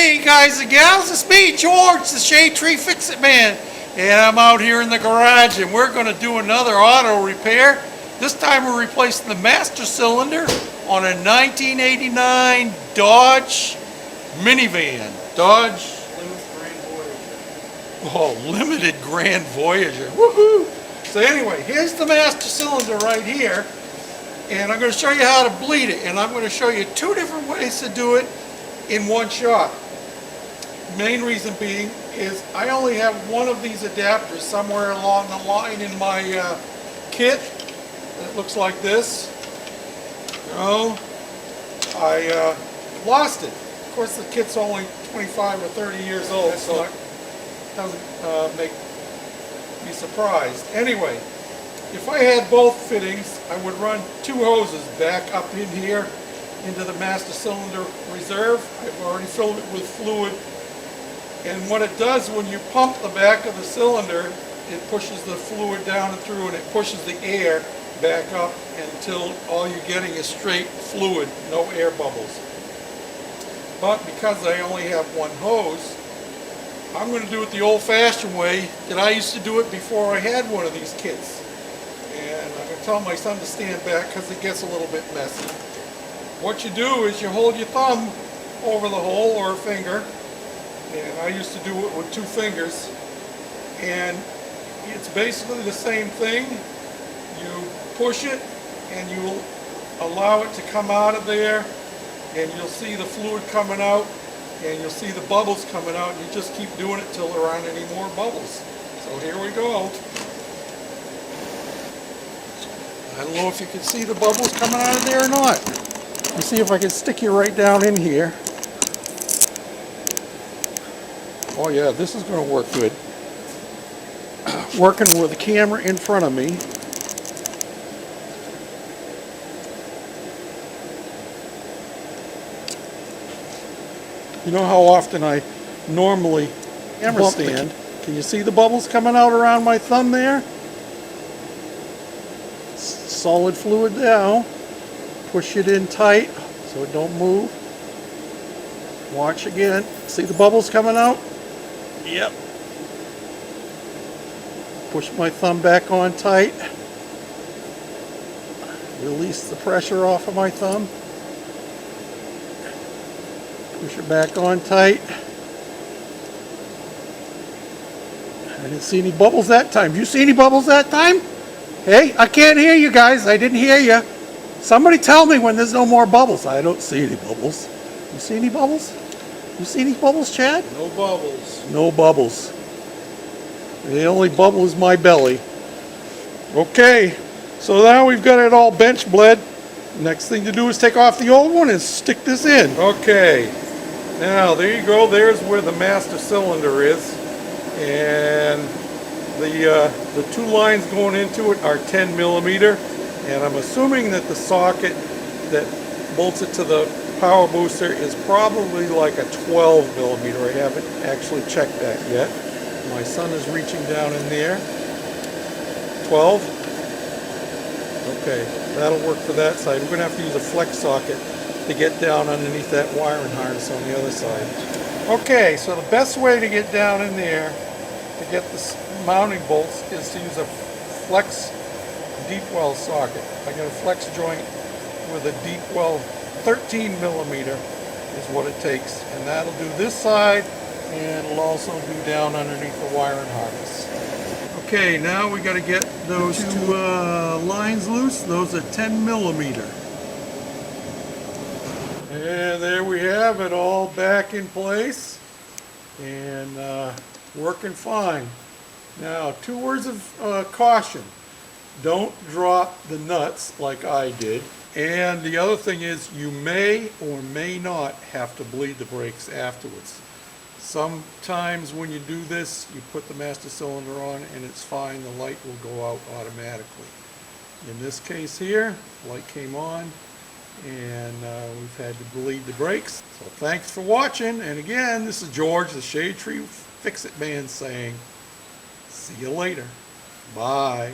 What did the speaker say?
Hey guys and gals, it's me, George, the Shade Tree Fix-It Man, and I'm out here in the garage and we're going to do another auto repair. This time we're replacing the master cylinder on a 1989 Dodge minivan. Dodge Limited Grand Voyager. Woohoo! So anyway, here's the master cylinder right here, and I'm going to show you how to bleed it, and I'm going to show you two different ways to do it in one shot. Main reason being is I only have one of these adapters somewhere along the line in my kit. It looks like this. I lost it. Of course, the kit's only 25 or 30 years old, so it doesn't make me surprised. Anyway, if I had both fittings, I would run two hoses back up in here into the master cylinder reserve. I've already filled it with fluid, and what it does when you pump the back of the cylinder, it pushes the fluid down and through, and it pushes the air back up until all you're getting is straight fluid, no air bubbles. But because I only have one hose, I'm going to do it the old-fashioned way that I used to do it before I had one of these kits. And I'm going to tell my son to stand back because it gets a little bit messy. What you do is you hold your thumb over the hole, or a finger, and I used to do it with two fingers, and it's basically the same thing. You push it and you allow it to come out of there, and you'll see the fluid coming out and you'll see the bubbles coming out, and you just keep doing it till there aren't any more bubbles. So here we go. I don't know if you can see the bubbles coming out of there or not. Let me see if I can stick you right down in here. Oh yeah, this is going to work good. Working with the camera in front of me. You know how often I normally camera stand. Can you see the bubbles coming out around my thumb there? Solid fluid now. Push it in tight so it don't move. Watch again. See the bubbles coming out? Yep. Push my thumb back on tight. Release the pressure off of my thumb. Push it back on tight. I didn't see any bubbles that time. You see any bubbles that time? Hey, I can't hear you guys. I didn't hear you. Somebody tell me when there's no more bubbles. I don't see any bubbles. You see any bubbles? You see any bubbles, Chad? No bubbles. No bubbles. The only bubble is my belly. Okay, so now we've got it all bench bled. Next thing to do is take off the old one and stick this in. Okay, now there you go. There's where the master cylinder is. And the two lines going into it are 10 millimeter. And I'm assuming that the socket that bolts it to the power booster is probably like a 12 millimeter. I haven't actually checked that yet. My son is reaching down in there. 12. Okay, that'll work for that side. We're going to have to use a flex socket to get down underneath that wiring harness on the other side. Okay, so the best way to get down in there to get the mounting bolts is to use a flex deep well socket. I got a flex joint with a deep well 13 millimeter is what it takes, and that'll do this side, and it'll also do down underneath the wiring harness. Okay, now we got to get those two lines loose. Those are 10 millimeter. And there we have it, all back in place and working fine. Now, two words of caution. Don't drop the nuts like I did. And the other thing is, you may or may not have to bleed the brakes afterwards. Sometimes when you do this, you put the master cylinder on and it's fine, the light will go out automatically. In this case here, light came on and we've had to bleed the brakes. So thanks for watching, and again, this is George, the Shade Tree Fix-It Man, saying, see you later. Bye.